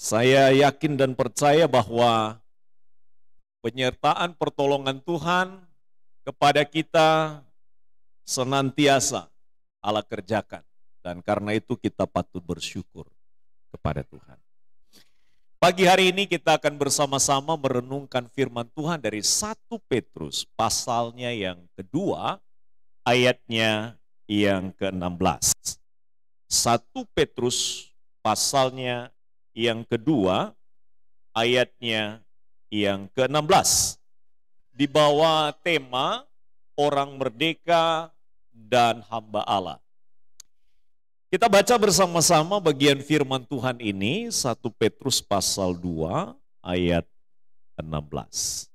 Saya yakin dan percaya bahwa penyertaan pertolongan Tuhan kepada kita senantiasa Allah kerjakan. Dan karena itu kita patut bersyukur kepada Tuhan. Pagi hari ini kita akan bersama-sama merenungkan firman Tuhan dari 1 Petrus pasalnya yang kedua, ayatnya yang ke-16. 1 Petrus pasalnya yang kedua, ayatnya yang ke-16. Di bawah tema orang merdeka dan hamba Allah. Kita baca bersama-sama bagian firman Tuhan ini, 1 Petrus pasal 2 ayat 16.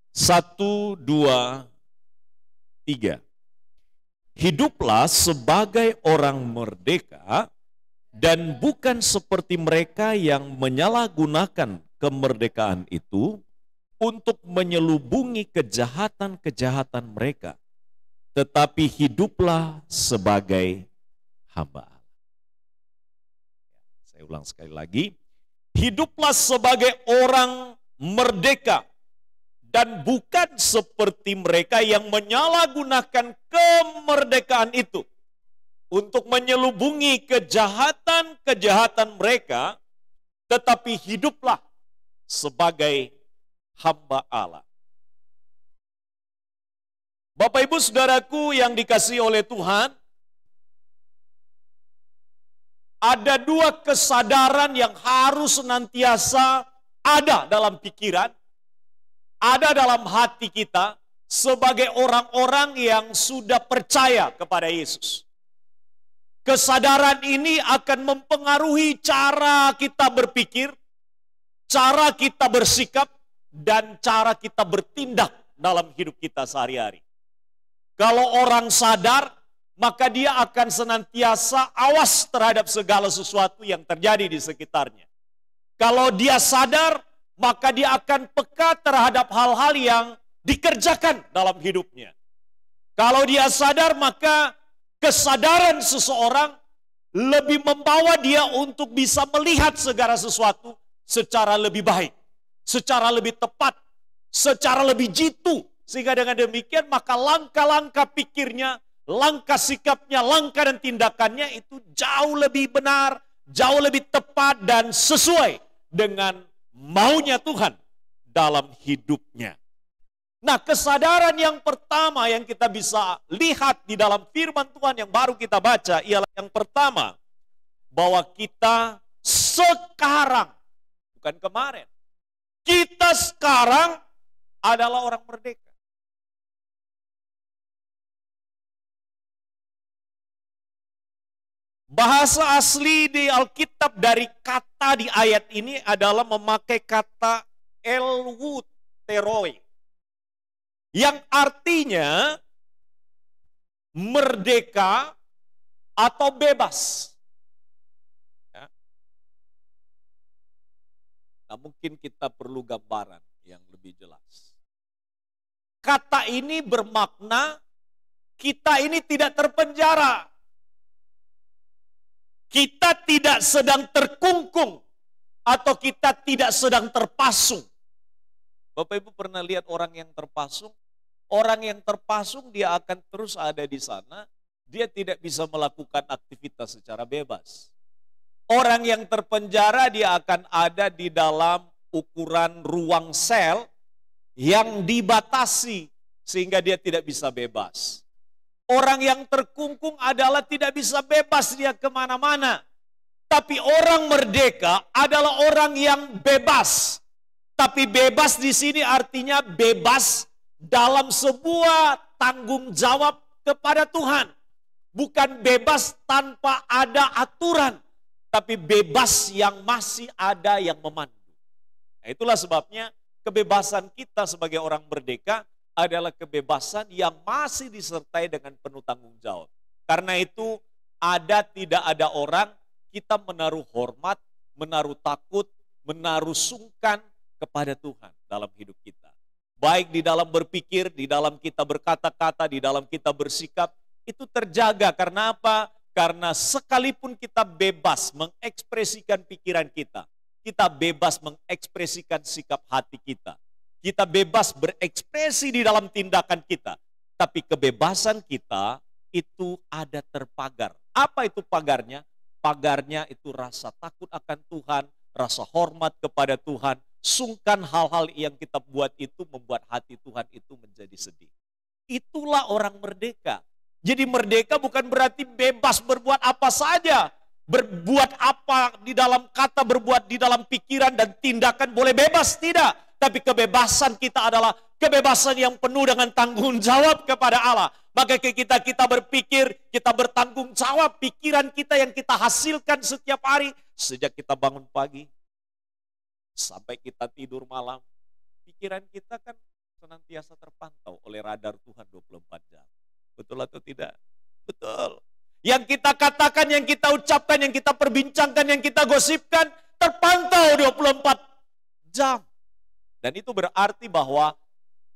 1, 2, 3. Hiduplah sebagai orang merdeka dan bukan seperti mereka yang menyalahgunakan kemerdekaan itu untuk menyelubungi kejahatan-kejahatan mereka. Tetapi hiduplah sebagai hamba Allah. Saya ulang sekali lagi. Hiduplah sebagai orang merdeka dan bukan seperti mereka yang menyalahgunakan kemerdekaan itu untuk menyelubungi kejahatan-kejahatan mereka, tetapi hiduplah sebagai hamba Allah. Bapak Ibu Saudaraku yang dikasihi oleh Tuhan, ada dua kesadaran yang harus senantiasa ada dalam pikiran, ada dalam hati kita sebagai orang-orang yang sudah percaya kepada Yesus. Kesadaran ini akan mempengaruhi cara kita berpikir, cara kita bersikap, dan cara kita bertindak dalam hidup kita sehari-hari. Kalau orang sadar, maka dia akan senantiasa awas terhadap segala sesuatu yang terjadi di sekitarnya. Kalau dia sadar, maka dia akan peka terhadap hal-hal yang dikerjakan dalam hidupnya. Kalau dia sadar, maka kesadaran seseorang lebih membawa dia untuk bisa melihat segala sesuatu secara lebih baik, secara lebih tepat, secara lebih jitu. Sehingga dengan demikian maka langkah-langkah pikirnya, langkah sikapnya, langkah dan tindakannya itu jauh lebih benar, jauh lebih tepat dan sesuai dengan maunya Tuhan dalam hidupnya. Nah, kesadaran yang pertama yang kita bisa lihat di dalam firman Tuhan yang baru kita baca ialah yang pertama, bahwa kita sekarang, bukan kemarin, kita sekarang adalah orang merdeka. Bahasa asli di Alkitab dari kata di ayat ini adalah memakai kata eleuteroi, yang artinya merdeka atau bebas. Ya. Nah, mungkin kita perlu gambaran yang lebih jelas. Kata ini bermakna kita ini tidak terpenjara. Kita tidak sedang terkungkung atau kita tidak sedang terpasung. Bapak Ibu pernah lihat orang yang terpasung? Orang yang terpasung dia akan terus ada di sana, dia tidak bisa melakukan aktivitas secara bebas. Orang yang terpenjara dia akan ada di dalam ukuran ruang sel yang dibatasi sehingga dia tidak bisa bebas. Orang yang terkungkung adalah tidak bisa bebas dia kemana-mana. Tapi orang merdeka adalah orang yang bebas. Tapi bebas di sini artinya bebas dalam sebuah tanggung jawab kepada Tuhan. Bukan bebas tanpa ada aturan. Tapi bebas yang masih ada yang memandu. Nah, itulah sebabnya kebebasan kita sebagai orang merdeka adalah kebebasan yang masih disertai dengan penuh tanggung jawab. Karena itu tidak ada orang kita menaruh hormat, menaruh takut, menaruh sungkan kepada Tuhan dalam hidup kita. Baik di dalam berpikir, di dalam kita berkata-kata, di dalam kita bersikap, itu terjaga. Karena apa? Karena sekalipun kita bebas mengekspresikan pikiran kita bebas mengekspresikan sikap hati kita. Kita bebas berekspresi di dalam tindakan kita. Tapi kebebasan kita itu ada terpagar. Apa itu pagarnya? Pagarnya itu rasa takut akan Tuhan, rasa hormat kepada Tuhan, sungkan hal-hal yang kita buat itu membuat hati Tuhan itu menjadi sedih. Itulah orang merdeka. Jadi merdeka bukan berarti bebas berbuat apa saja. Berbuat apa di dalam kata, berbuat di dalam pikiran dan tindakan boleh bebas, tidak. Tapi kebebasan kita adalah kebebasan yang penuh dengan tanggung jawab kepada Allah. Maka kita berpikir, kita bertanggung jawab pikiran kita yang kita hasilkan setiap hari. Sejak kita bangun pagi sampai kita tidur malam. Pikiran kita kan senantiasa terpantau oleh radar Tuhan 24 jam. Betul atau tidak? Betul. Yang kita katakan, yang kita ucapkan, yang kita perbincangkan, yang kita gosipkan, terpantau 24 jam. Dan itu berarti bahwa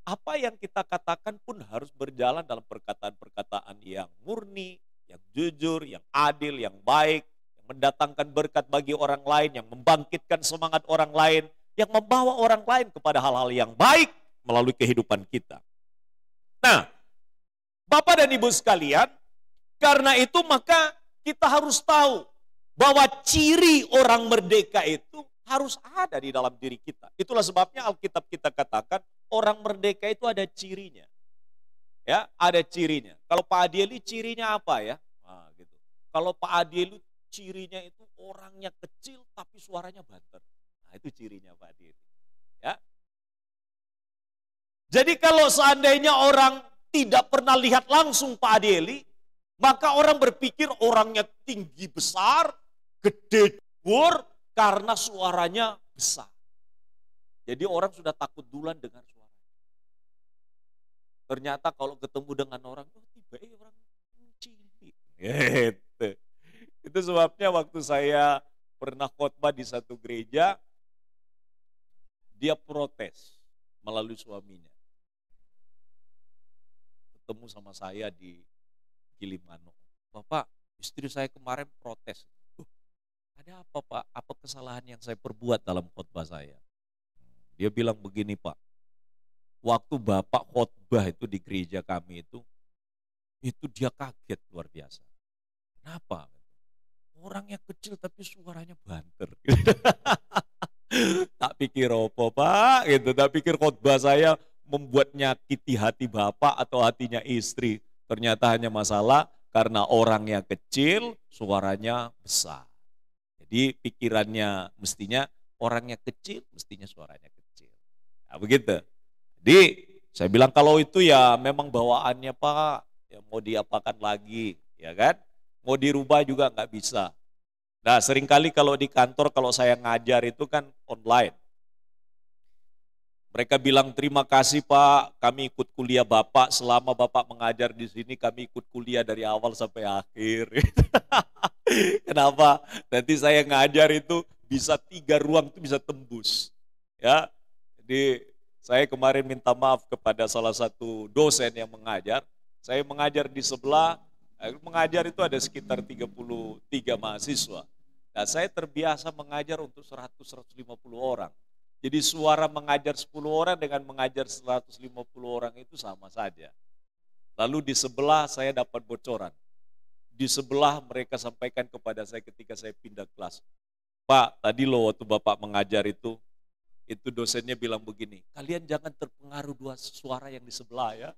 apa yang kita katakan pun harus berjalan dalam perkataan-perkataan yang murni, yang jujur, yang adil, yang baik, yang mendatangkan berkat bagi orang lain, yang membangkitkan semangat orang lain, yang membawa orang lain kepada hal-hal yang baik melalui kehidupan kita. Nah, Bapak dan Ibu sekalian, karena itu maka kita harus tahu bahwa ciri orang merdeka itu harus ada di dalam diri kita. Itulah sebabnya Alkitab kita katakan orang merdeka itu ada cirinya. Ya, ada cirinya. Kalau Pak Adieli cirinya apa ya? Nah, gitu. Kalau Pak Adieli cirinya itu orangnya kecil tapi suaranya banter. Nah, itu cirinya Pak Adieli. Ya. Jadi kalau seandainya orang tidak pernah lihat langsung Pak Adieli, maka orang berpikir orangnya tinggi besar, gede jebur, karena suaranya besar. Jadi orang sudah takut duluan dengan suara. Ternyata kalau ketemu dengan orang, oh tiba orang cilik. Gitu. Itu sebabnya waktu saya pernah khotbah di satu gereja, dia protes melalui suaminya. Ketemu sama saya di Gilimanuk. Bapak, istri saya kemarin protes. Ada apa Pak? Apa kesalahan yang saya perbuat dalam khotbah saya? Dia bilang begini Pak, waktu Bapak khotbah itu di gereja kami itu dia kaget luar biasa. Kenapa? Orangnya kecil tapi suaranya banter. Tak pikir apa Pak, gitu. Tak pikir khotbah saya membuat nyakiti hati Bapak atau hatinya istri. Ternyata hanya masalah karena orangnya kecil, suaranya besar. Jadi pikirannya mestinya orangnya kecil, mestinya suaranya kecil. Nah, begitu. Jadi saya bilang kalau itu ya memang bawaannya Pak, ya mau diapakan lagi, ya kan? Mau dirubah juga nggak bisa. Nah seringkali kalau di kantor, kalau saya ngajar itu kan online. Mereka bilang terima kasih Pak, kami ikut kuliah Bapak, selama Bapak mengajar di sini kami ikut kuliah dari awal sampai akhir. Kenapa? Nanti saya ngajar itu bisa 3 ruang itu bisa tembus. Ya, jadi saya kemarin minta maaf kepada salah satu dosen yang mengajar. Saya mengajar di sebelah, mengajar itu ada sekitar 33 mahasiswa. Nah, saya terbiasa mengajar untuk 100-150 orang. Jadi suara mengajar 10 orang dengan mengajar 150 orang itu sama saja. Lalu di sebelah saya dapat bocoran. Di sebelah mereka sampaikan kepada saya ketika saya pindah kelas. Pak, tadi loh waktu Bapak mengajar itu dosennya bilang begini, kalian jangan terpengaruh dua suara yang di sebelah ya.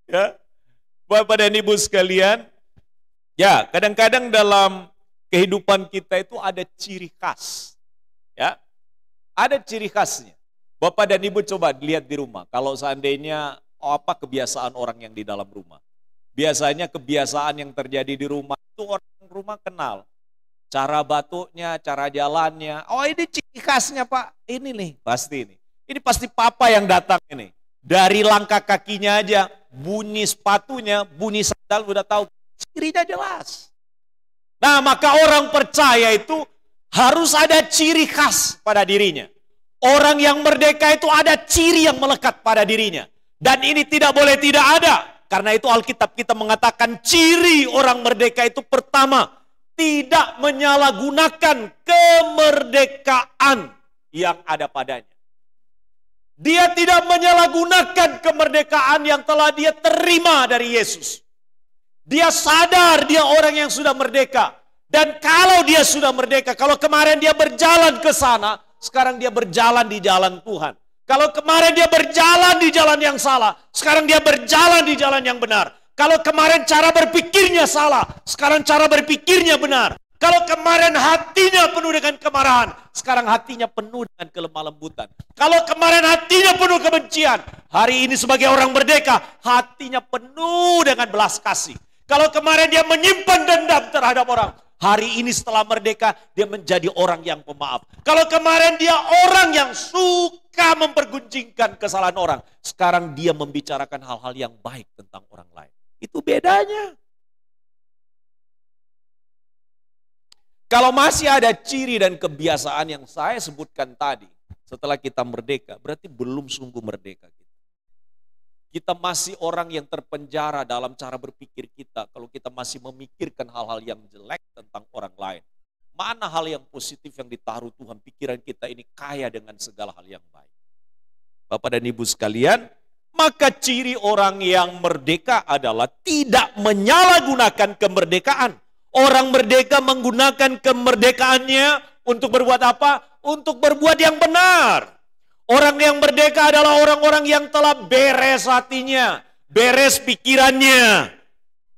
Ya, Bapak dan Ibu sekalian, ya kadang-kadang dalam kehidupan kita itu ada ciri khas. Ya, ada ciri khasnya. Bapak dan Ibu coba lihat di rumah. Kalau seandainya apa kebiasaan orang yang di dalam rumah. Biasanya kebiasaan yang terjadi di rumah itu orang rumah kenal. Cara batuknya, cara jalannya. Oh ini ciri khasnya Pak. Ini nih, pasti ini. Ini pasti Papa yang datang ini. Dari langkah kakinya aja, bunyi sepatunya, bunyi sandal udah tahu. Cirinya jelas. Nah maka orang percaya itu harus ada ciri khas pada dirinya. Orang yang merdeka itu ada ciri yang melekat pada dirinya. Dan ini tidak boleh tidak ada. Karena itu Alkitab kita mengatakan ciri orang merdeka itu pertama, tidak menyalahgunakan kemerdekaan yang ada padanya. Dia tidak menyalahgunakan kemerdekaan yang telah dia terima dari Yesus. Dia sadar dia orang yang sudah merdeka. Dan kalau dia sudah merdeka, kalau kemarin dia berjalan ke sana, sekarang dia berjalan di jalan Tuhan. Kalau kemarin dia berjalan di jalan yang salah, sekarang dia berjalan di jalan yang benar. Kalau kemarin cara berpikirnya salah, sekarang cara berpikirnya benar. Kalau kemarin hatinya penuh dengan kemarahan, sekarang hatinya penuh dengan kelemah lembutan. Kalau kemarin hatinya penuh kebencian, hari ini sebagai orang merdeka, hatinya penuh dengan belas kasih. Kalau kemarin dia menyimpan dendam terhadap orang, hari ini setelah merdeka, dia menjadi orang yang pemaaf. Kalau kemarin dia orang yang suka mempergunjingkan kesalahan orang, sekarang dia membicarakan hal-hal yang baik tentang orang lain. Itu bedanya. Kalau masih ada ciri dan kebiasaan yang saya sebutkan tadi, setelah kita merdeka, berarti belum sungguh merdeka kita. Kita masih orang yang terpenjara dalam cara berpikir kita, kalau kita masih memikirkan hal-hal yang jelek tentang orang lain. Mana hal yang positif yang ditaruh Tuhan, pikiran kita ini kaya dengan segala hal yang baik. Bapak dan Ibu sekalian, maka ciri orang yang merdeka adalah tidak menyalahgunakan kemerdekaan. Orang merdeka menggunakan kemerdekaannya untuk berbuat apa? Untuk berbuat yang benar. Orang yang merdeka adalah orang-orang yang telah beres hatinya, beres pikirannya,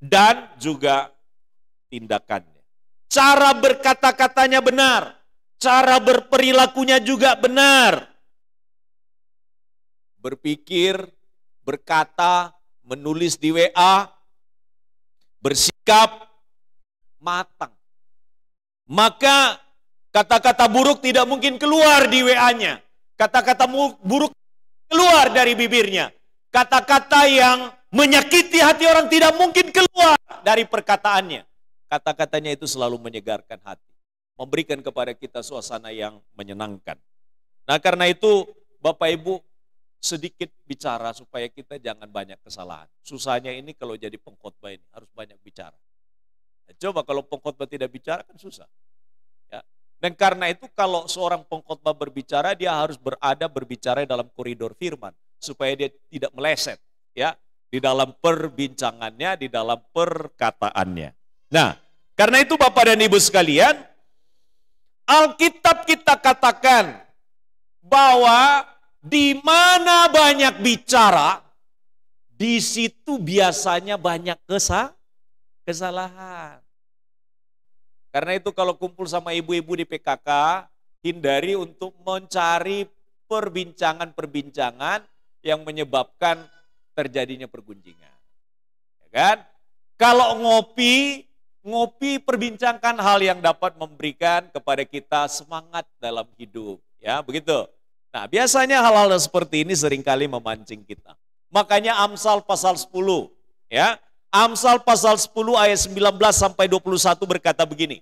dan juga tindakannya. Cara berkata-katanya benar, cara berperilakunya juga benar. Berpikir, berkata, menulis di WA, bersikap matang. Maka kata-kata buruk tidak mungkin keluar di WA-nya. Kata-kata buruk keluar dari bibirnya. Kata-kata yang menyakiti hati orang tidak mungkin keluar dari perkataannya. Kata-katanya itu selalu menyegarkan hati. Memberikan kepada kita suasana yang menyenangkan. Nah karena itu Bapak Ibu sedikit bicara supaya kita jangan banyak kesalahan. Susahnya ini kalau jadi pengkhotbah ini harus banyak bicara. Coba kalau pengkhotbah tidak bicara kan susah. Ya. Dan karena itu kalau seorang pengkhotbah berbicara, dia harus berbicara dalam koridor firman supaya dia tidak meleset, ya, di dalam perbincangannya, di dalam perkataannya. Nah, karena itu Bapak dan Ibu sekalian, Alkitab kita katakan bahwa di mana banyak bicara, di situ biasanya banyak kesalahan. Karena itu kalau kumpul sama ibu-ibu di PKK, hindari untuk mencari perbincangan-perbincangan yang menyebabkan terjadinya pergunjingan. Ya kan? Kalau ngopi perbincangkan hal yang dapat memberikan kepada kita semangat dalam hidup. Ya, begitu. Nah, biasanya hal-hal seperti ini seringkali memancing kita. Makanya Amsal pasal 10, ya. Amsal pasal 10 ayat 19 sampai 21 berkata begini.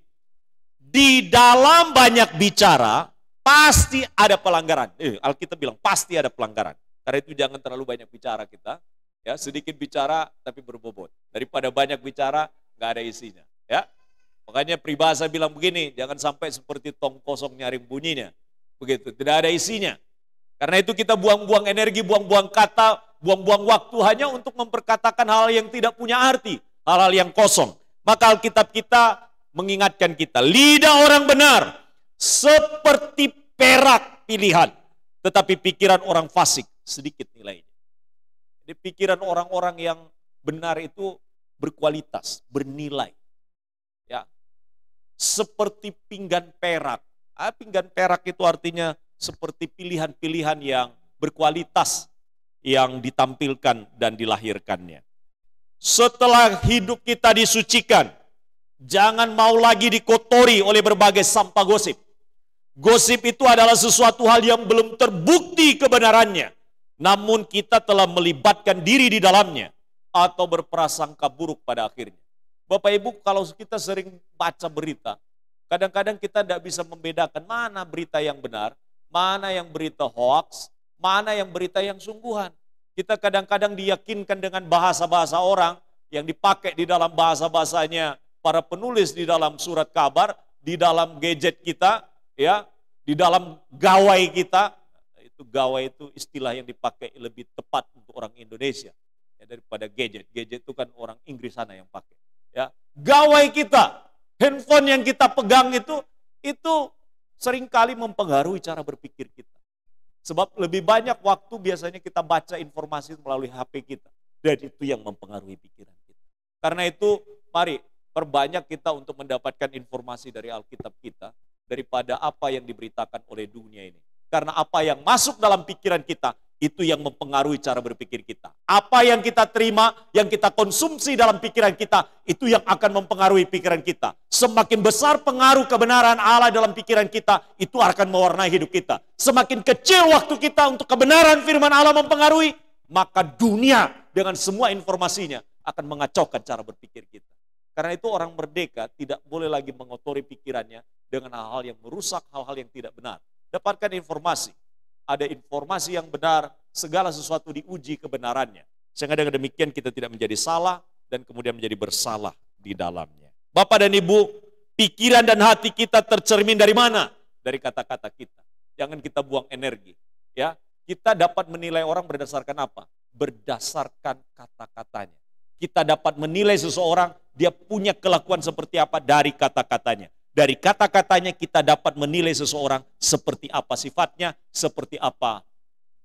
Di dalam banyak bicara pasti ada pelanggaran. Alkitab bilang pasti ada pelanggaran. Karena itu jangan terlalu banyak bicara kita. Ya, sedikit bicara tapi berbobot. Daripada banyak bicara nggak ada isinya. Ya, makanya peribahasa bilang begini, jangan sampai seperti tong kosong nyaring bunyinya. Begitu, tidak ada isinya. Karena itu kita buang-buang energi, buang-buang kata, buang-buang waktu hanya untuk memperkatakan hal yang tidak punya arti, hal-hal yang kosong. Maka Alkitab kita mengingatkan kita, lidah orang benar seperti perak pilihan, tetapi pikiran orang fasik sedikit nilainya. Jadi pikiran orang-orang yang benar itu berkualitas, bernilai. Ya, seperti pinggan perak. Pinggan perak itu artinya seperti pilihan-pilihan yang berkualitas yang ditampilkan dan dilahirkannya. Setelah hidup kita disucikan, jangan mau lagi dikotori oleh berbagai sampah gosip. Gosip itu adalah sesuatu hal yang belum terbukti kebenarannya, namun kita telah melibatkan diri di dalamnya atau berprasangka buruk pada akhirnya. Bapak Ibu, kalau kita sering baca berita, kadang-kadang kita tidak bisa membedakan mana berita yang benar, mana yang berita hoax, mana yang berita yang sungguhan. Kita kadang-kadang diyakinkan dengan bahasa-bahasa orang yang dipakai di dalam bahasa-bahasanya para penulis di dalam surat kabar, di dalam gadget kita, ya, di dalam gawai kita. Itu gawai itu istilah yang dipakai lebih tepat untuk orang Indonesia ya, daripada gadget. Gadget itu kan orang Inggris sana yang pakai. Ya, gawai kita, handphone yang kita pegang itu seringkali mempengaruhi cara berpikir kita. Sebab lebih banyak waktu biasanya kita baca informasi melalui HP kita. Dan itu yang mempengaruhi pikiran kita. Karena itu mari perbanyak kita untuk mendapatkan informasi dari Alkitab kita daripada apa yang diberitakan oleh dunia ini. Karena apa yang masuk dalam pikiran kita itu yang mempengaruhi cara berpikir kita. Apa yang kita terima, yang kita konsumsi dalam pikiran kita, itu yang akan mempengaruhi pikiran kita. Semakin besar pengaruh kebenaran Allah dalam pikiran kita, itu akan mewarnai hidup kita. Semakin kecil waktu kita untuk kebenaran firman Allah mempengaruhi, maka dunia dengan semua informasinya akan mengacaukan cara berpikir kita. Karena itu orang merdeka tidak boleh lagi mengotori pikirannya dengan hal-hal yang merusak, hal-hal yang tidak benar. Dapatkan informasi. Ada informasi yang benar, segala sesuatu diuji kebenarannya. Sehingga dengan demikian kita tidak menjadi salah dan kemudian menjadi bersalah di dalamnya. Bapak dan Ibu, pikiran dan hati kita tercermin dari mana? Dari kata-kata kita. Jangan kita buang energi. Ya, kita dapat menilai orang berdasarkan apa? Berdasarkan kata-katanya. Kita dapat menilai seseorang, dia punya kelakuan seperti apa dari kata-katanya. Dari kata-katanya kita dapat menilai seseorang seperti apa sifatnya, seperti apa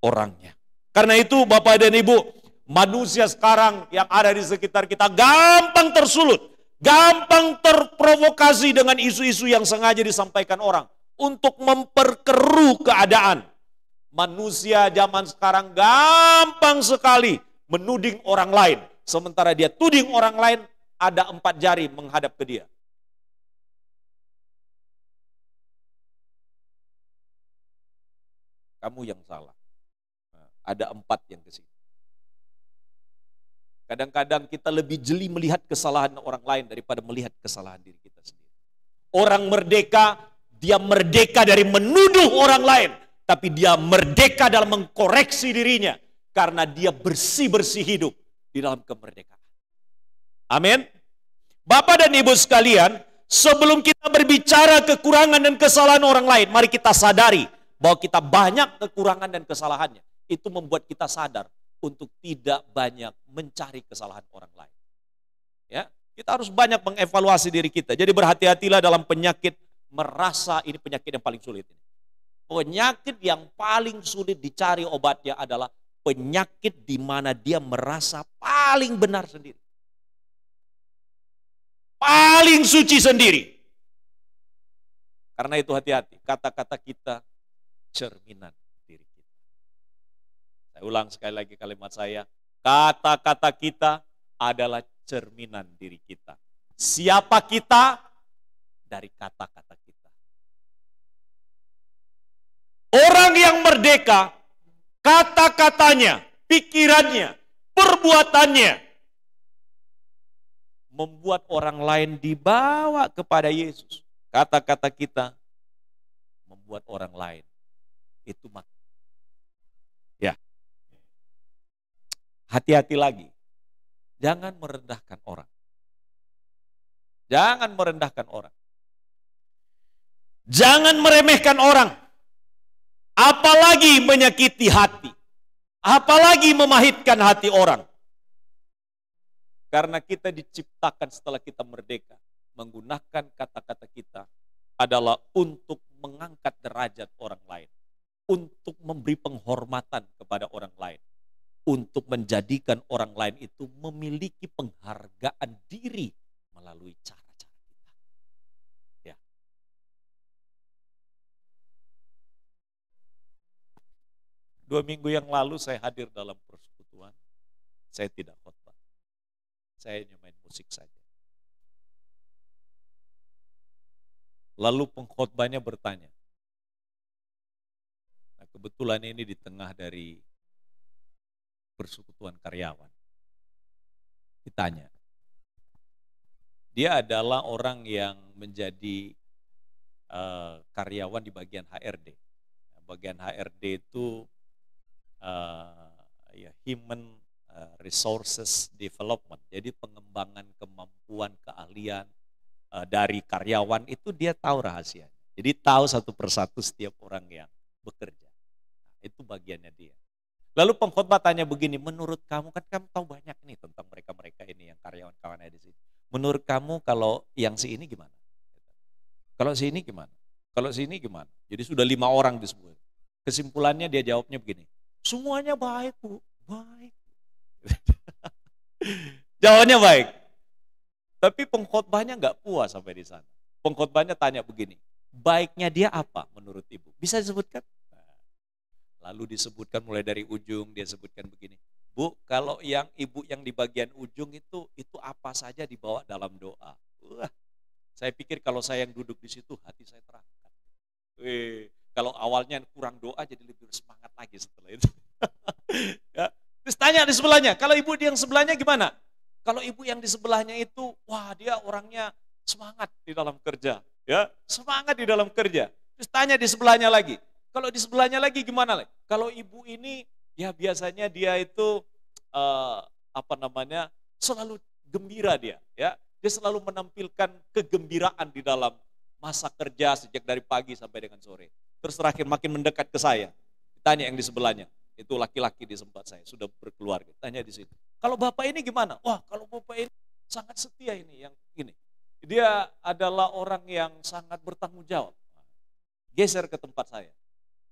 orangnya. Karena itu Bapak dan Ibu, manusia sekarang yang ada di sekitar kita gampang tersulut, gampang terprovokasi dengan isu-isu yang sengaja disampaikan orang untuk memperkeruh keadaan. Manusia zaman sekarang gampang sekali menuding orang lain. Sementara dia tuding orang lain, ada 4 jari menghadap ke dia. Kamu yang salah. Ada 4 yang ke sini. Kadang-kadang kita lebih jeli melihat kesalahan orang lain daripada melihat kesalahan diri kita sendiri. Orang merdeka, dia merdeka dari menuduh orang lain. Tapi dia merdeka dalam mengkoreksi dirinya. Karena dia bersih-bersih hidup di dalam kemerdekaan. Amin. Bapak dan Ibu sekalian, sebelum kita berbicara kekurangan dan kesalahan orang lain, mari kita sadari bahwa kita banyak kekurangan dan kesalahannya. Itu membuat kita sadar untuk tidak banyak mencari kesalahan orang lain. Ya, kita harus banyak mengevaluasi diri kita. Jadi berhati-hatilah dalam penyakit merasa, ini penyakit yang paling sulit. Penyakit yang paling sulit dicari obatnya adalah penyakit di mana dia merasa paling benar sendiri. Paling suci sendiri. Karena itu hati-hati, kata-kata kita cerminan diri kita. Saya ulang sekali lagi kalimat saya, kata-kata kita adalah cerminan diri kita. Siapa kita? Dari kata-kata kita. Orang yang merdeka, kata-katanya, pikirannya, perbuatannya membuat orang lain dibawa kepada Yesus. Kata-kata kita membuat orang lain itu ya. Hati-hati lagi. Jangan merendahkan orang. Jangan merendahkan orang. Jangan meremehkan orang. Apalagi menyakiti hati. Apalagi memahitkan hati orang. Karena kita diciptakan setelah kita merdeka. Menggunakan kata-kata kita adalah untuk mengangkat derajat orang lain. Untuk memberi penghormatan kepada orang lain. Untuk menjadikan orang lain itu memiliki penghargaan diri melalui cara-cara kita. Ya. Dua minggu yang lalu saya hadir dalam persekutuan. Saya tidak khotbah. Saya hanya main musik saja. Lalu pengkhotbahnya bertanya. Nah, kebetulan ini di tengah dari persekutuan karyawan. Ditanya. Dia adalah orang yang menjadi karyawan di bagian HRD. Bagian HRD itu ya, human resources development. Jadi pengembangan kemampuan, keahlian dari karyawan itu dia tahu rahasianya. Jadi tahu satu persatu setiap orang yang bekerja. Nah, itu bagiannya dia. Lalu pengkhotbah tanya begini, menurut kamu, kan kamu tahu banyak nih tentang mereka-mereka ini yang karyawan-kawan ada di sini. Menurut kamu kalau yang si ini gimana? Kalau si ini gimana? Kalau si ini gimana? Jadi sudah 5 orang disebut. Kesimpulannya dia jawabnya begini, semuanya baik Bu, baik. Jawabannya baik. Tapi pengkhotbahnya nggak puas sampai di sana. Pengkhotbahnya tanya begini, baiknya dia apa menurut Ibu? Bisa disebutkan? Lalu disebutkan mulai dari ujung, dia sebutkan begini, Bu, kalau yang Ibu yang di bagian ujung itu apa saja dibawa dalam doa. Wah, saya pikir kalau saya yang duduk di situ, hati saya terangkat. Kalau awalnya kurang doa jadi lebih semangat lagi setelah itu. Ya. Terus tanya di sebelahnya, kalau ibu yang sebelahnya gimana? Kalau ibu yang di sebelahnya itu, wah dia orangnya semangat di dalam kerja. Ya, semangat di dalam kerja. Terus tanya di sebelahnya lagi, kalau di sebelahnya lagi gimana? Kalau ibu ini, ya biasanya dia itu, selalu gembira dia. Ya, dia selalu menampilkan kegembiraan di dalam masa kerja sejak dari pagi sampai dengan sore. Terus terakhir makin mendekat ke saya, tanya yang di sebelahnya, itu laki-laki di tempat saya, sudah berkeluarga, tanya di situ. Kalau bapak ini gimana? Wah, kalau bapak ini sangat setia ini, yang ini. Dia adalah orang yang sangat bertanggung jawab. Geser ke tempat saya.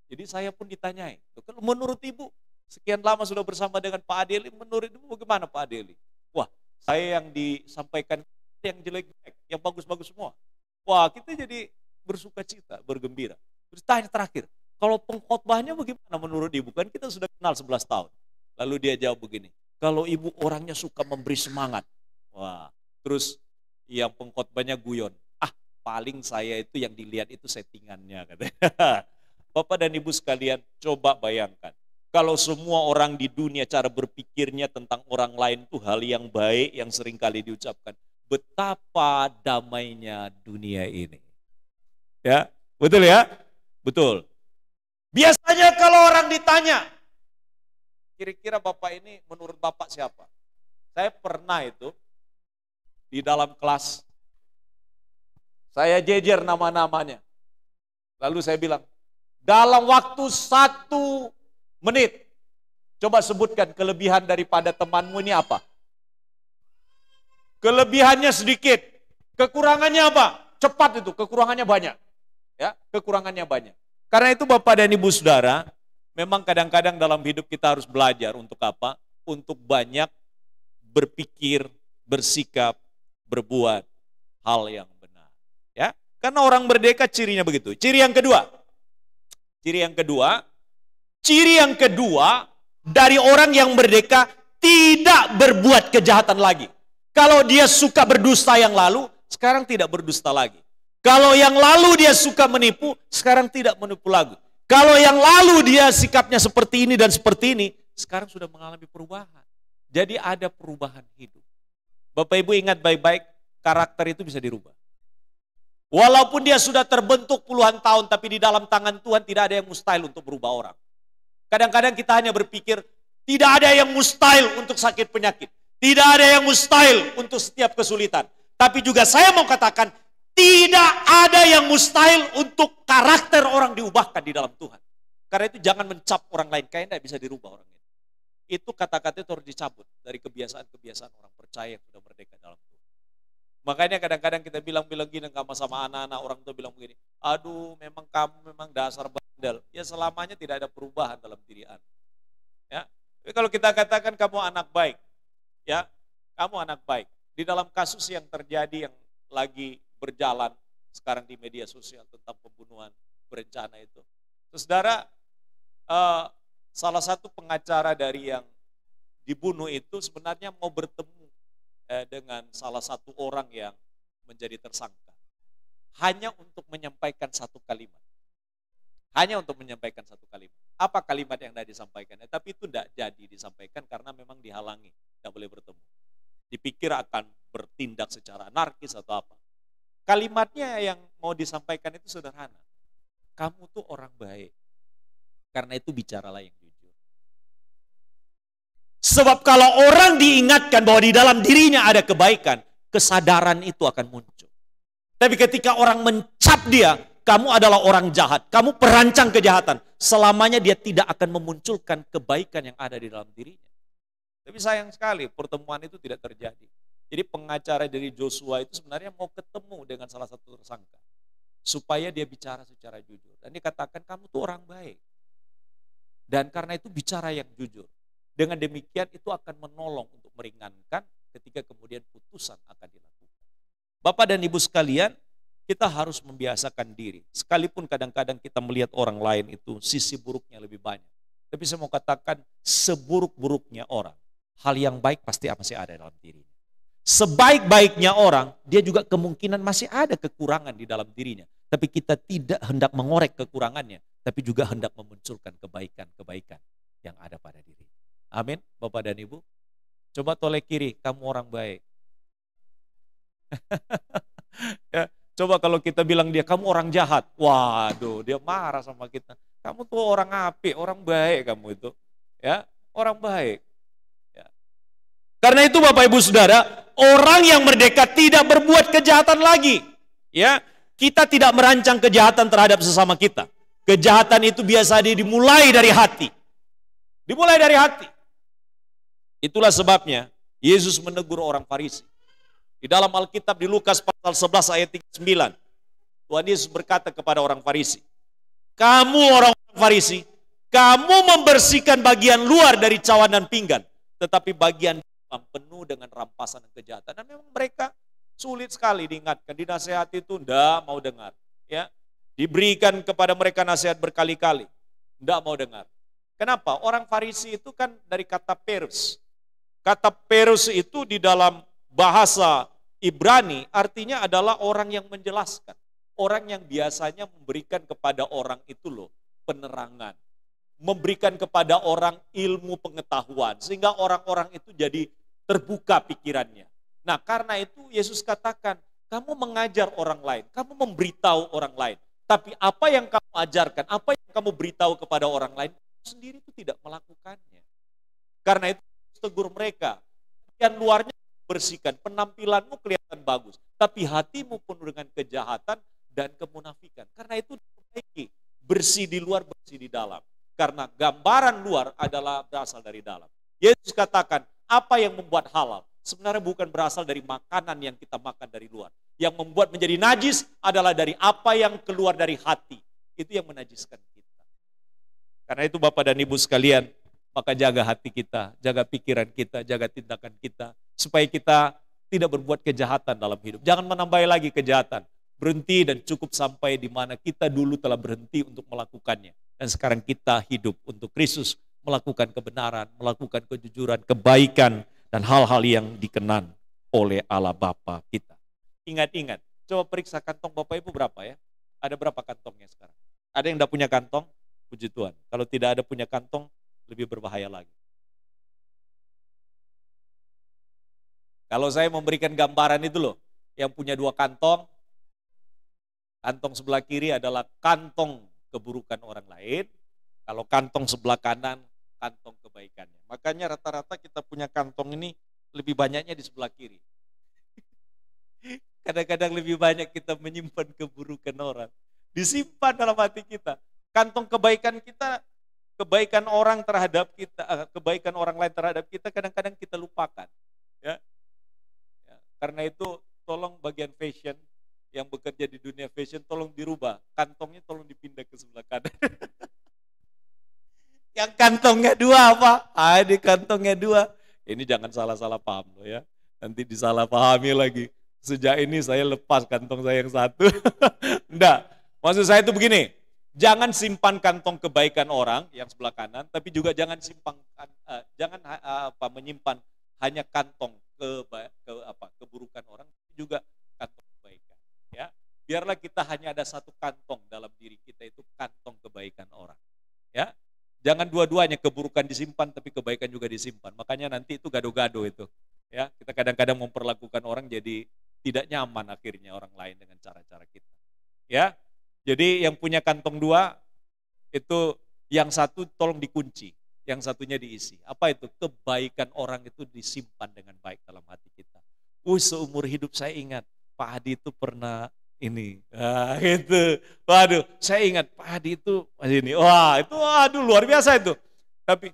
Jadi saya pun ditanyai, kalau menurut ibu, sekian lama sudah bersama dengan Pak Adeli, menurut ibu bagaimana Pak Adeli? Wah, saya yang disampaikan yang jelek-jelek, yang bagus-bagus semua. Wah, kita jadi bersuka cita, bergembira. Terus tanya terakhir, kalau pengkhotbahnya bagaimana menurut ibu? Kan kita sudah kenal 11 tahun. Lalu dia jawab begini, kalau ibu orangnya suka memberi semangat. Wah, terus yang pengkhotbahnya guyon. Ah, paling saya itu yang dilihat itu settingannya katanya. Bapak dan Ibu sekalian, coba bayangkan. Kalau semua orang di dunia cara berpikirnya tentang orang lain itu hal yang baik yang sering kali diucapkan. Betapa damainya dunia ini. Ya, betul ya? Betul. Biasanya kalau orang ditanya, kira-kira Bapak ini menurut Bapak siapa? Saya pernah itu di dalam kelas, saya jejer nama-namanya. Lalu saya bilang, dalam waktu 1 menit, coba sebutkan kelebihan daripada temanmu ini apa? Kelebihannya sedikit, kekurangannya apa? Cepat itu, kekurangannya banyak. Ya, kekurangannya banyak. Karena itu Bapak dan Ibu Saudara, memang kadang-kadang dalam hidup kita harus belajar untuk apa? Untuk banyak berpikir, bersikap, berbuat hal yang benar. Ya, karena orang merdeka cirinya begitu. Ciri yang kedua dari orang yang merdeka tidak berbuat kejahatan lagi. Kalau dia suka berdusta yang lalu, sekarang tidak berdusta lagi. Kalau yang lalu dia suka menipu, sekarang tidak menipu lagi. Kalau yang lalu dia sikapnya seperti ini dan seperti ini, sekarang sudah mengalami perubahan. Jadi ada perubahan hidup. Bapak Ibu ingat baik-baik, karakter itu bisa dirubah. Walaupun dia sudah terbentuk puluhan tahun, tapi di dalam tangan Tuhan tidak ada yang mustahil untuk berubah orang. Kadang-kadang kita hanya berpikir, tidak ada yang mustahil untuk sakit penyakit. Tidak ada yang mustahil untuk setiap kesulitan. Tapi juga saya mau katakan, tidak ada yang mustahil untuk karakter orang diubahkan di dalam Tuhan. Karena itu jangan mencap orang lain, kayaknya tidak bisa dirubah orang ini. Itu kata-kata itu harus dicabut dari kebiasaan-kebiasaan orang percaya yang sudah merdeka dalam Tuhan. Makanya kadang-kadang kita bilang-bilang gini sama anak-anak, orang tua bilang begini, aduh memang kamu memang dasar bandel. Ya selamanya tidak ada perubahan dalam diri Anda. Ya. Tapi kalau kita katakan kamu anak baik, ya kamu anak baik. Di dalam kasus yang terjadi yang lagi berjalan sekarang di media sosial tentang pembunuhan berencana itu. Saudara, salah satu pengacara dari yang dibunuh itu sebenarnya mau bertemu dengan salah satu orang yang menjadi tersangka. Hanya untuk menyampaikan satu kalimat. Hanya untuk menyampaikan satu kalimat. Apa kalimat yang tidak disampaikan? Tapi itu tidak jadi disampaikan karena memang dihalangi. Tidak boleh bertemu. Dipikir akan bertindak secara anarkis atau apa. Kalimatnya yang mau disampaikan itu sederhana. Kamu tuh orang baik. Karena itu bicaralah yang jujur. Sebab kalau orang diingatkan bahwa di dalam dirinya ada kebaikan, kesadaran itu akan muncul. Tapi ketika orang mencap dia, kamu adalah orang jahat, kamu perancang kejahatan, selamanya dia tidak akan memunculkan kebaikan yang ada di dalam dirinya. Tapi sayang sekali pertemuan itu tidak terjadi. Jadi pengacara dari Joshua itu sebenarnya mau ketemu dengan salah satu tersangka. Supaya dia bicara secara jujur. Dan dia katakan kamu tuh orang baik. Dan karena itu bicara yang jujur. Dengan demikian itu akan menolong untuk meringankan ketika kemudian putusan akan dilakukan. Bapak dan Ibu sekalian, kita harus membiasakan diri. Sekalipun kadang-kadang kita melihat orang lain itu sisi buruknya lebih banyak. Tapi saya mau katakan seburuk-buruknya orang, hal yang baik pasti masih ada dalam dirinya. Sebaik-baiknya orang, dia juga kemungkinan masih ada kekurangan di dalam dirinya. Tapi kita tidak hendak mengorek kekurangannya, tapi juga hendak memunculkan kebaikan-kebaikan yang ada pada diri. Amin, Bapak dan Ibu. Coba toleh kiri, kamu orang baik. Ya, coba kalau kita bilang dia, kamu orang jahat. Waduh, dia marah sama kita. Kamu tuh orang apik, orang baik kamu itu. Ya, orang baik. Ya. Karena itu Bapak Ibu Saudara, orang yang merdeka tidak berbuat kejahatan lagi. Ya, kita tidak merancang kejahatan terhadap sesama kita. Kejahatan itu biasanya dimulai dari hati. Dimulai dari hati. Itulah sebabnya Yesus menegur orang Farisi. Di dalam Alkitab di Lukas pasal 11 ayat 39. Tuhan Yesus berkata kepada orang Farisi, kamu orang Farisi, kamu membersihkan bagian luar dari cawan dan pinggan, tetapi bagian dalam penuh dengan rampasan dan kejahatan. Dan memang mereka sulit sekali diingatkan, dinasehati itu tidak mau dengar. Ya, diberikan kepada mereka nasihat berkali-kali, tidak mau dengar. Kenapa? Orang Farisi itu kan dari kata perus. Kata perus itu di dalam bahasa Ibrani artinya adalah orang yang menjelaskan. Orang yang biasanya memberikan kepada orang itu loh penerangan. Memberikan kepada orang ilmu pengetahuan. Sehingga orang-orang itu jadi terbuka pikirannya. Nah karena itu Yesus katakan, kamu mengajar orang lain, kamu memberitahu orang lain. Tapi apa yang kamu ajarkan, apa yang kamu beritahu kepada orang lain, kamu sendiri itu tidak melakukannya. Karena itu tegur mereka, bagian luarnya bersihkan, penampilanmu kelihatan bagus, tapi hatimu penuh dengan kejahatan dan kemunafikan. Karena itu diperbaiki, bersih di luar, bersih di dalam. Karena gambaran luar adalah berasal dari dalam. Yesus katakan, apa yang membuat halal? Sebenarnya bukan berasal dari makanan yang kita makan dari luar. Yang membuat menjadi najis adalah dari apa yang keluar dari hati. Itu yang menajiskan kita. Karena itu Bapak dan Ibu sekalian, maka jaga hati kita, jaga pikiran kita, jaga tindakan kita. Supaya kita tidak berbuat kejahatan dalam hidup. Jangan menambah lagi kejahatan. Berhenti dan cukup sampai di mana kita dulu telah berhenti untuk melakukannya. Dan sekarang kita hidup untuk Kristus, melakukan kebenaran, melakukan kejujuran, kebaikan, dan hal-hal yang dikenan oleh Allah Bapa kita. Ingat-ingat, coba periksa kantong Bapak Ibu berapa ya? Ada berapa kantongnya sekarang? Ada yang tidak punya kantong? Puji Tuhan. Kalau tidak ada punya kantong, lebih berbahaya lagi. Kalau saya memberikan gambaran itu loh, yang punya 2 kantong, kantong sebelah kiri adalah kantong keburukan orang lain, kalau kantong sebelah kanan, kantong kebaikannya. Makanya rata-rata kita punya kantong ini lebih banyaknya di sebelah kiri. Kadang-kadang lebih banyak kita menyimpan keburukan orang. Disimpan dalam hati kita. Kantong kebaikan kita, kebaikan orang terhadap kita, kebaikan orang lain terhadap kita, kadang-kadang kita lupakan. Ya. Karena itu tolong bagian fashion, yang bekerja di dunia fashion, tolong dirubah. Kantongnya tolong dipindah ke sebelah kanan. Yang kantongnya 2 apa? Di kantongnya 2. Ini jangan salah-salah paham loh ya. Nanti disalah pahami lagi. Sejak ini saya lepas kantong saya yang 1. Enggak. Maksud saya itu begini. Jangan simpan kantong kebaikan orang yang sebelah kanan, tapi juga jangan menyimpan hanya kantong keburukan orang, tapi juga kantong kebaikan. Ya, biarlah kita hanya ada 1 kantong dalam diri kita, itu kantong kebaikan orang. Ya, jangan dua-duanya, keburukan disimpan tapi kebaikan juga disimpan. Makanya nanti itu gado-gado itu. Ya, kita kadang-kadang memperlakukan orang jadi tidak nyaman akhirnya orang lain dengan cara-cara kita. Ya, jadi yang punya kantong 2 itu yang 1 tolong dikunci. yang satunya diisi. Apa itu? Kebaikan orang itu disimpan dengan baik dalam hati kita. Seumur hidup saya ingat, Pak Hadi itu pernah ini. Gitu. Waduh, saya ingat Pak Hadi itu ini. Wah, itu waduh luar biasa itu. Tapi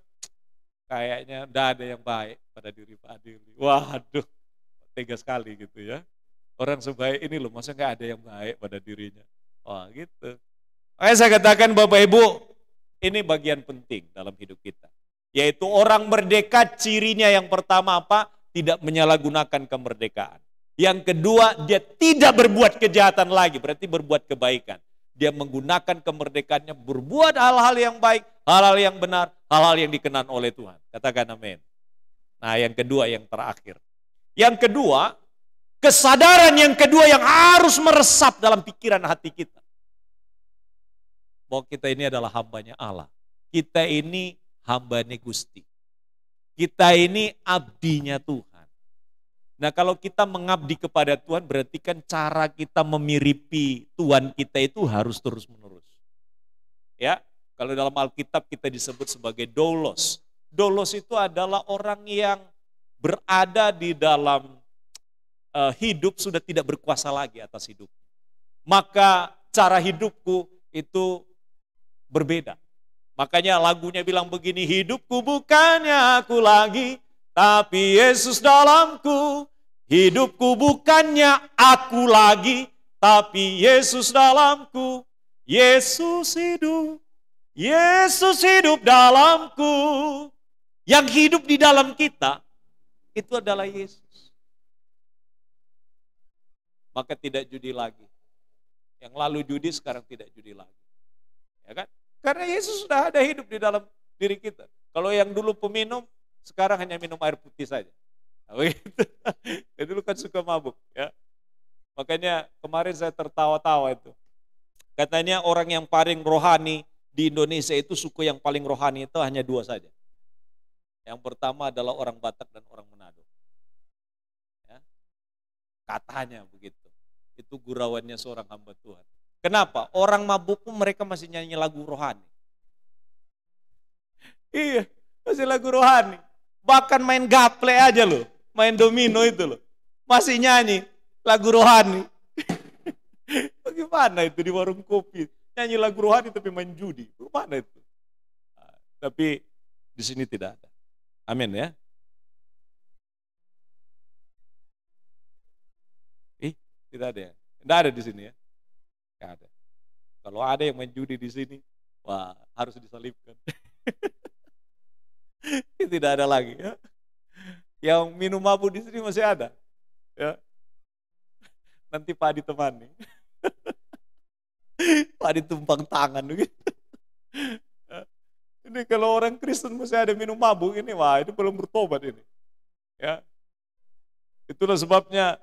kayaknya tidak ada yang baik pada diri Pak Hadi. Waduh, tega sekali gitu ya. Orang sebaik ini loh, masa nggak ada yang baik pada dirinya. Wah gitu. Makanya saya katakan Bapak Ibu, ini bagian penting dalam hidup kita. Yaitu orang merdeka cirinya yang pertama apa? Tidak menyalahgunakan kemerdekaan. Yang kedua, dia tidak berbuat kejahatan lagi, berarti berbuat kebaikan. Dia menggunakan kemerdekaannya berbuat hal-hal yang baik, hal-hal yang benar, hal-hal yang dikenan oleh Tuhan. Katakan amin. Nah yang kedua, yang terakhir. Yang kedua, kesadaran yang kedua yang harus meresap dalam pikiran hati kita. Bahwa kita ini adalah hambanya Allah. Kita ini hambanya Gusti. Kita ini abdinya Tuhan. Nah kalau kita mengabdi kepada Tuhan berarti kan cara kita memiripi Tuhan kita itu harus terus menerus. Ya, kalau dalam Alkitab kita disebut sebagai doulos. Doulos itu adalah orang yang berada di dalam hidup sudah tidak berkuasa lagi atas hidup. Maka cara hidupku itu berbeda. Makanya lagunya bilang begini, hidupku bukannya aku lagi, tapi Yesus dalamku. Hidupku bukannya aku lagi, tapi Yesus dalamku. Yesus hidup dalamku. Yang hidup di dalam kita, itu adalah Yesus. Maka tidak judi lagi. Yang lalu judi, sekarang tidak judi lagi. Ya kan? Karena Yesus sudah ada hidup di dalam diri kita. Kalau yang dulu peminum, sekarang hanya minum air putih saja. Nah, begitu. Ya, dulu kan suka mabuk. Ya. Makanya kemarin saya tertawa-tawa itu. Katanya orang yang paling rohani di Indonesia itu suku yang paling rohani itu hanya dua saja. Yang pertama adalah orang Batak dan orang Manado. Ya. Katanya begitu. Itu gurauannya seorang hamba Tuhan. Kenapa? Orang mabuk pun mereka masih nyanyi lagu rohani. Iya, masih lagu rohani. Bahkan main gaple aja loh, main domino itu loh. Masih nyanyi lagu rohani. Bagaimana itu di warung kopi? Nyanyi lagu rohani tapi main judi. Bagaimana itu? Nah, tapi di sini tidak ada. Amin ya. Tidak ada ya? Tidak ada di sini ya? Tidak ada. Kalau ada yang main judi di sini, wah harus disalibkan. Tidak ada lagi ya. Yang minum mabuk di sini masih ada. Ya. Nanti Pak ditemani. Pak ditumpang tangan begitu. Ini kalau orang Kristen masih ada minum mabuk ini, wah itu belum bertobat ini. Ya. Itulah sebabnya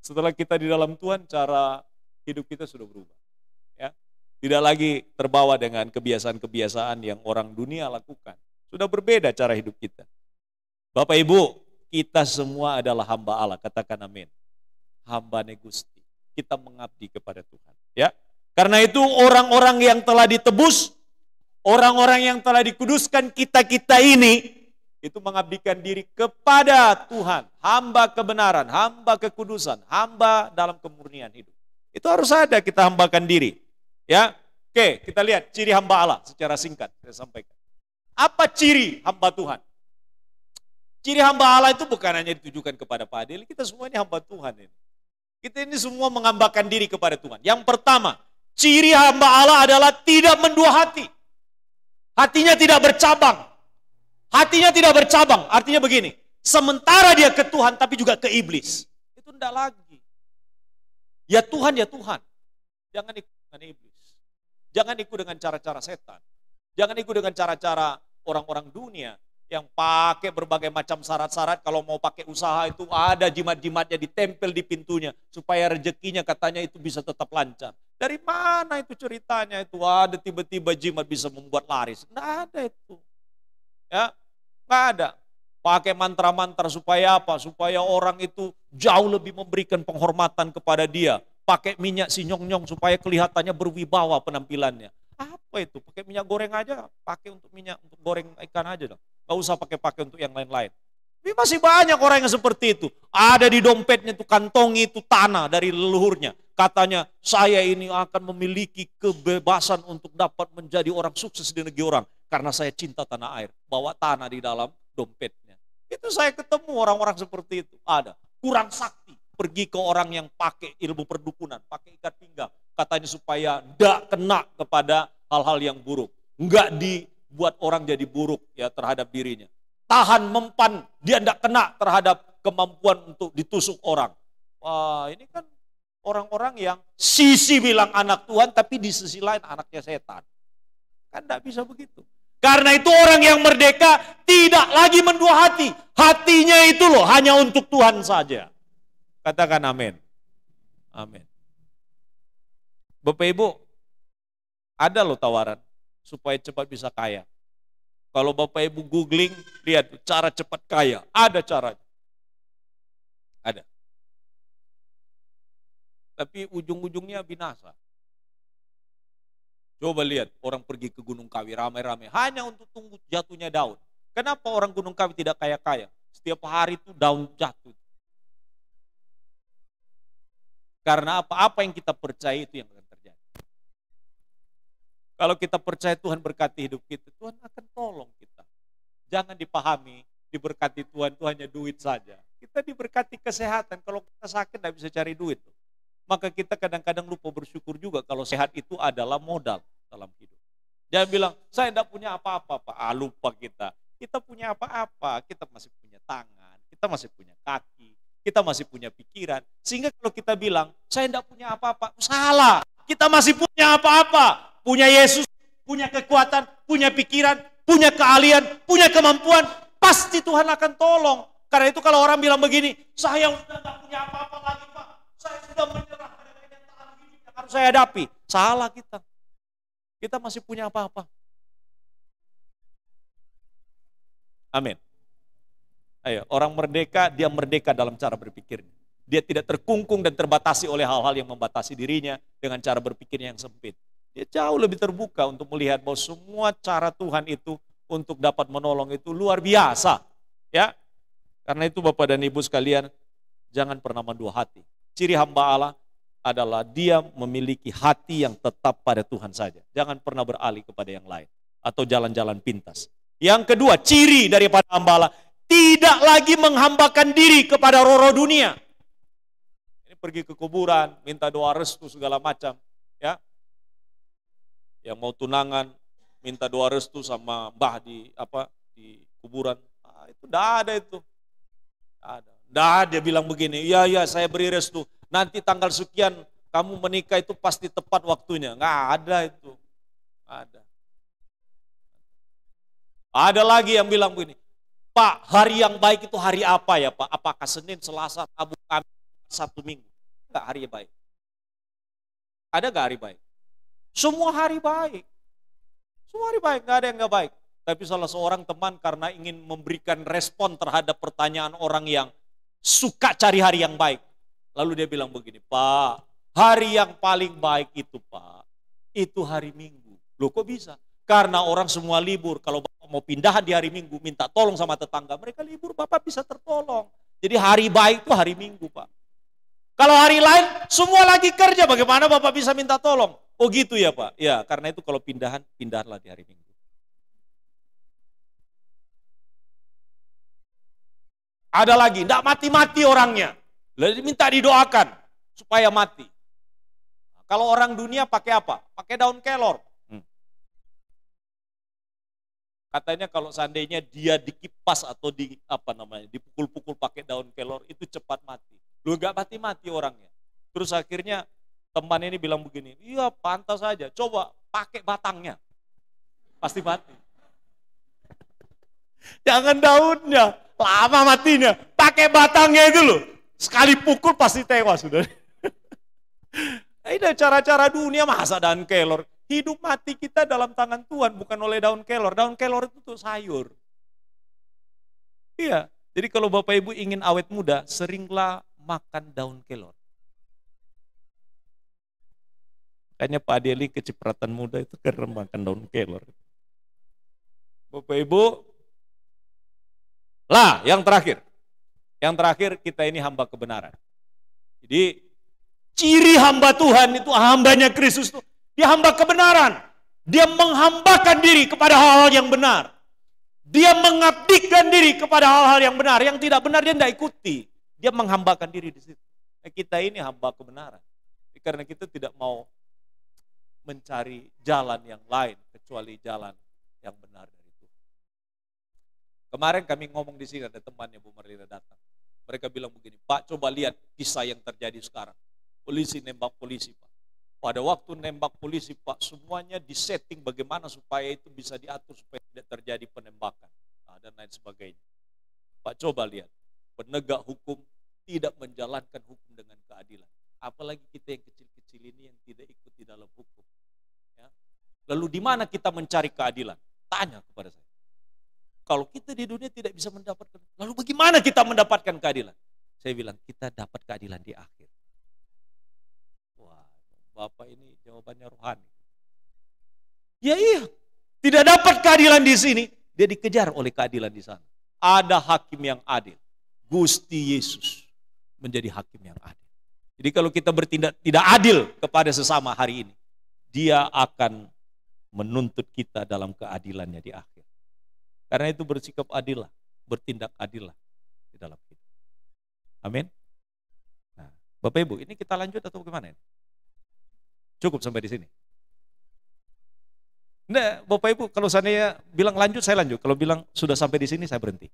setelah kita di dalam Tuhan, cara hidup kita sudah berubah. Ya. Tidak lagi terbawa dengan kebiasaan-kebiasaan yang orang dunia lakukan. Sudah berbeda cara hidup kita. Bapak Ibu, kita semua adalah hamba Allah. Katakan amin. Hamba Gusti. Kita mengabdi kepada Tuhan. Ya. Karena itu orang-orang yang telah ditebus, orang-orang yang telah dikuduskan, kita-kita ini, itu mengabdikan diri kepada Tuhan, hamba kebenaran, hamba kekudusan, hamba dalam kemurnian hidup. Itu harus ada kita hambakan diri. Ya, oke, kita lihat ciri hamba Allah secara singkat saya sampaikan. Apa ciri hamba Tuhan? Ciri hamba Allah itu bukan hanya ditujukan kepada Pak Adil, kita semua ini hamba Tuhan ini. Kita ini semua menghambakan diri kepada Tuhan. Yang pertama, ciri hamba Allah adalah tidak mendua hati. Hatinya tidak bercabang. Hatinya tidak bercabang, artinya begini, sementara dia ke Tuhan tapi juga ke iblis. Itu tidak lagi. Ya Tuhan, jangan ikut dengan iblis. Jangan ikut dengan cara-cara setan. Jangan ikut dengan cara-cara orang-orang dunia yang pakai berbagai macam syarat-syarat. Kalau mau pakai usaha itu ada jimat-jimatnya ditempel di pintunya supaya rezekinya katanya itu bisa tetap lancar. Dari mana itu ceritanya itu ada tiba-tiba jimat bisa membuat laris? Tidak ada itu. Ya, nggak ada. Pakai mantra-mantra supaya apa? Supaya orang itu jauh lebih memberikan penghormatan kepada dia. Pakai minyak sinyong-nyong supaya kelihatannya berwibawa penampilannya. Apa Wah itu pakai minyak goreng aja, pakai untuk minyak untuk goreng ikan aja dong. Gak usah pakai untuk yang lain-lain. Tapi masih banyak orang yang seperti itu. Ada di dompetnya tuh kantongi itu tanah dari leluhurnya. Katanya saya ini akan memiliki kebebasan untuk dapat menjadi orang sukses di negeri orang. Karena saya cinta tanah air. Bawa tanah di dalam dompetnya. Itu saya ketemu orang-orang seperti itu. Ada. Kurang sakti. Pergi ke orang yang pakai ilmu perdukunan. Pakai ikat pinggang. Katanya supaya tidak kena kepada hal-hal yang buruk. Enggak dibuat orang jadi buruk ya terhadap dirinya. Tahan mempan, dia tidak kena terhadap kemampuan untuk ditusuk orang. Wah ini kan orang-orang yang sisi bilang anak Tuhan tapi di sisi lain anaknya setan. Kan tidak bisa begitu. Karena itu orang yang merdeka tidak lagi mendua hati. Hatinya itu loh hanya untuk Tuhan saja. Katakan amin. Amin. Bapak Ibu, ada loh tawaran supaya cepat bisa kaya. Kalau Bapak Ibu googling, lihat cara cepat kaya. Ada caranya. Ada. Tapi ujung-ujungnya binasa. Coba lihat orang pergi ke Gunung Kawi ramai-ramai. Hanya untuk tunggu jatuhnya daun. Kenapa orang Gunung Kawi tidak kaya-kaya? Setiap hari itu daun jatuh. Karena apa yang kita percaya itu yang akan terjadi. Kalau kita percaya Tuhan berkati hidup kita, Tuhan akan tolong kita. Jangan dipahami, diberkati Tuhan itu hanya duit saja. Kita diberkati kesehatan, kalau kita sakit tidak bisa cari duit. Maka kita kadang-kadang lupa bersyukur juga kalau sehat itu adalah modal dalam hidup. Jangan bilang, saya tidak punya apa-apa, Pak. Lupa kita. Kita punya apa-apa, kita masih punya tangan, kita masih punya kaki, kita masih punya pikiran. Sehingga kalau kita bilang, saya tidak punya apa-apa, salah. Kita masih punya apa-apa. Punya Yesus, punya kekuatan, punya pikiran, punya keahlian, punya kemampuan. Pasti Tuhan akan tolong. Karena itu kalau orang bilang begini, saya sudah tidak punya apa-apa lagi Pak. Saya sudah menyerah pada kenyataan hidup yang harus saya hadapi. Salah kita. Kita masih punya apa-apa. Amin. Ayo, orang merdeka, dia merdeka dalam cara berpikirnya. Dia tidak terkungkung dan terbatasi oleh hal-hal yang membatasi dirinya dengan cara berpikirnya yang sempit. Dia jauh lebih terbuka untuk melihat bahwa semua cara Tuhan itu untuk dapat menolong itu luar biasa. Ya, karena itu Bapak dan Ibu sekalian, jangan pernah mendua hati. Ciri hamba Allah adalah dia memiliki hati yang tetap pada Tuhan saja. Jangan pernah beralih kepada yang lain atau jalan-jalan pintas. Yang kedua, ciri daripada hamba Allah, tidak lagi menghambakan diri kepada roh-roh dunia. Ini pergi ke kuburan, minta doa restu segala macam, ya. Yang mau tunangan, minta doa restu sama mbah di kuburan. Itu enggak ada itu. Enggak, dia bilang begini, iya saya beri restu. Nanti tanggal sekian kamu menikah itu pasti tepat waktunya. Enggak ada itu. Ada. Ada lagi yang bilang begini, Pak, hari yang baik itu hari apa ya Pak? Apakah Senin, Selasa, Rabu, Kamis, Sabtu, Minggu? Enggak, hari baik. Ada enggak hari baik? Semua hari baik. Semua hari baik, enggak ada yang enggak baik. Tapi salah seorang teman karena ingin memberikan respon terhadap pertanyaan orang yang suka cari hari yang baik. Lalu dia bilang begini, Pak, hari yang paling baik itu Pak, itu hari Minggu. Loh kok bisa? Karena orang semua libur, kalau Bapak mau pindahan di hari Minggu, minta tolong sama tetangga, mereka libur, Bapak bisa tertolong. Jadi hari baik itu hari Minggu Pak. Kalau hari lain, semua lagi kerja, bagaimana Bapak bisa minta tolong? Oh gitu ya Pak? Ya, karena itu kalau pindahanlah di hari Minggu. Ada lagi, enggak mati-mati orangnya. Lalu minta didoakan supaya mati. Kalau orang dunia pakai apa? Pakai daun kelor. Katanya kalau seandainya dia dikipas atau dipukul-pukul pakai daun kelor itu cepat mati. Lu enggak mati-mati orangnya. Terus akhirnya teman ini bilang begini, iya pantas saja, coba pakai batangnya. Pasti mati. Jangan daunnya, lama matinya. Pakai batangnya itu loh. Sekali pukul pasti tewas sudah. Ini cara-cara dunia masa daun kelor. Hidup mati kita dalam tangan Tuhan bukan oleh daun kelor. Daun kelor itu tuh sayur. Iya, jadi kalau Bapak Ibu ingin awet muda, seringlah makan daun kelor. Makanya Pak Adeli kecipratan muda itu karena makan daun kelor. Bapak Ibu, lah yang terakhir. Yang terakhir kita ini hamba kebenaran. Jadi ciri hamba Tuhan itu hambanya Kristus itu. Dia hamba kebenaran. Dia menghambakan diri kepada hal-hal yang benar. Dia mengabdikan diri kepada hal-hal yang benar. Yang tidak benar dia tidak ikuti. Dia menghambakan diri di situ. Nah, kita ini hamba kebenaran. Karena kita tidak mau mencari jalan yang lain kecuali jalan yang benar dari Tuhan. Kemarin kami ngomong di sini, ada temannya Bu Marlina datang. Mereka bilang begini, Pak coba lihat kisah yang terjadi sekarang. Polisi nembak polisi Pak. Pada waktu nembak polisi Pak, semuanya disetting bagaimana supaya itu bisa diatur supaya tidak terjadi penembakan. Nah, dan lain sebagainya. Pak coba lihat, penegak hukum tidak menjalankan hukum dengan keadilan. Apalagi kita yang kecil-kecil ini yang tidak ikut di dalam hukum. Ya. Lalu di mana kita mencari keadilan? Tanya kepada saya. Kalau kita di dunia tidak bisa mendapatkan, lalu bagaimana kita mendapatkan keadilan? Saya bilang, kita dapat keadilan di akhir. Wah, Bapak ini jawabannya rohani. Ya iya, tidak dapat keadilan di sini, dia dikejar oleh keadilan di sana. Ada hakim yang adil, Gusti Yesus menjadi hakim yang adil. Jadi kalau kita bertindak tidak adil kepada sesama hari ini, dia akan menuntut kita dalam keadilannya di akhir. Karena itu bersikap adillah, bertindak adillah di dalam hidup. Amin. Nah, Bapak Ibu, ini kita lanjut atau bagaimana? Cukup sampai di sini. Nah, Bapak Ibu, kalau saya bilang lanjut, saya lanjut. Kalau bilang sudah sampai di sini, saya berhenti.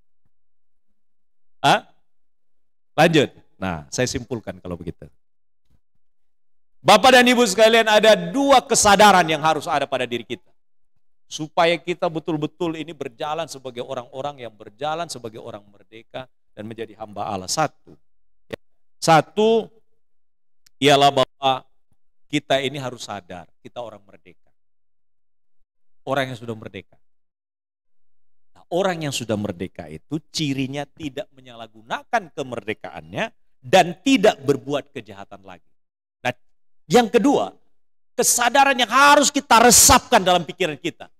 Lanjut. Nah, saya simpulkan kalau begitu. Bapak dan Ibu sekalian, ada dua kesadaran yang harus ada pada diri kita. Supaya kita betul-betul ini berjalan sebagai orang-orang yang berjalan sebagai orang merdeka dan menjadi hamba Allah. Satu ialah bahwa kita ini harus sadar, kita orang merdeka. Orang yang sudah merdeka. Nah, orang yang sudah merdeka itu cirinya tidak menyalahgunakan kemerdekaannya dan tidak berbuat kejahatan lagi. Nah, yang kedua, kesadaran yang harus kita resapkan dalam pikiran kita.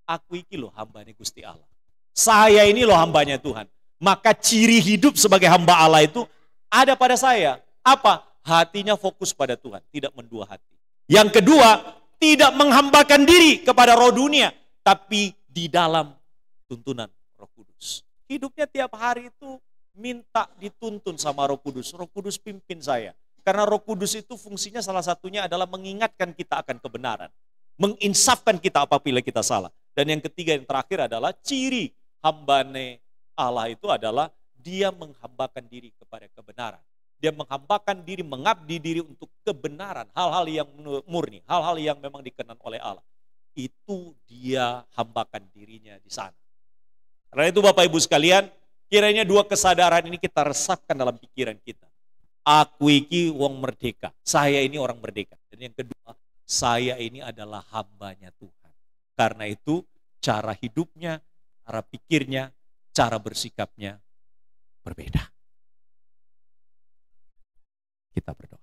Aku iki loh hambanya Gusti Allah. Saya ini loh hambanya Tuhan. Maka ciri hidup sebagai hamba Allah itu ada pada saya. Apa? Hatinya fokus pada Tuhan, tidak mendua hati. Yang kedua, tidak menghambakan diri kepada roh dunia, tapi di dalam tuntunan Roh Kudus. Hidupnya tiap hari itu minta dituntun sama Roh Kudus. Roh Kudus pimpin saya. Karena Roh Kudus itu fungsinya salah satunya adalah mengingatkan kita akan kebenaran. Menginsafkan kita apabila kita salah. Dan yang ketiga, yang terakhir adalah ciri hambane Allah itu adalah dia menghambakan diri kepada kebenaran. Dia menghambakan diri, mengabdi diri untuk kebenaran. Hal-hal yang murni, hal-hal yang memang dikenan oleh Allah. Itu dia hambakan dirinya di sana. Karena itu Bapak Ibu sekalian, kiranya dua kesadaran ini kita resapkan dalam pikiran kita. Aku iki wong merdeka, saya ini orang merdeka. Dan yang kedua, saya ini adalah hambanya Tuhan. Karena itu cara hidupnya, cara pikirnya, cara bersikapnya berbeda. Kita berdoa.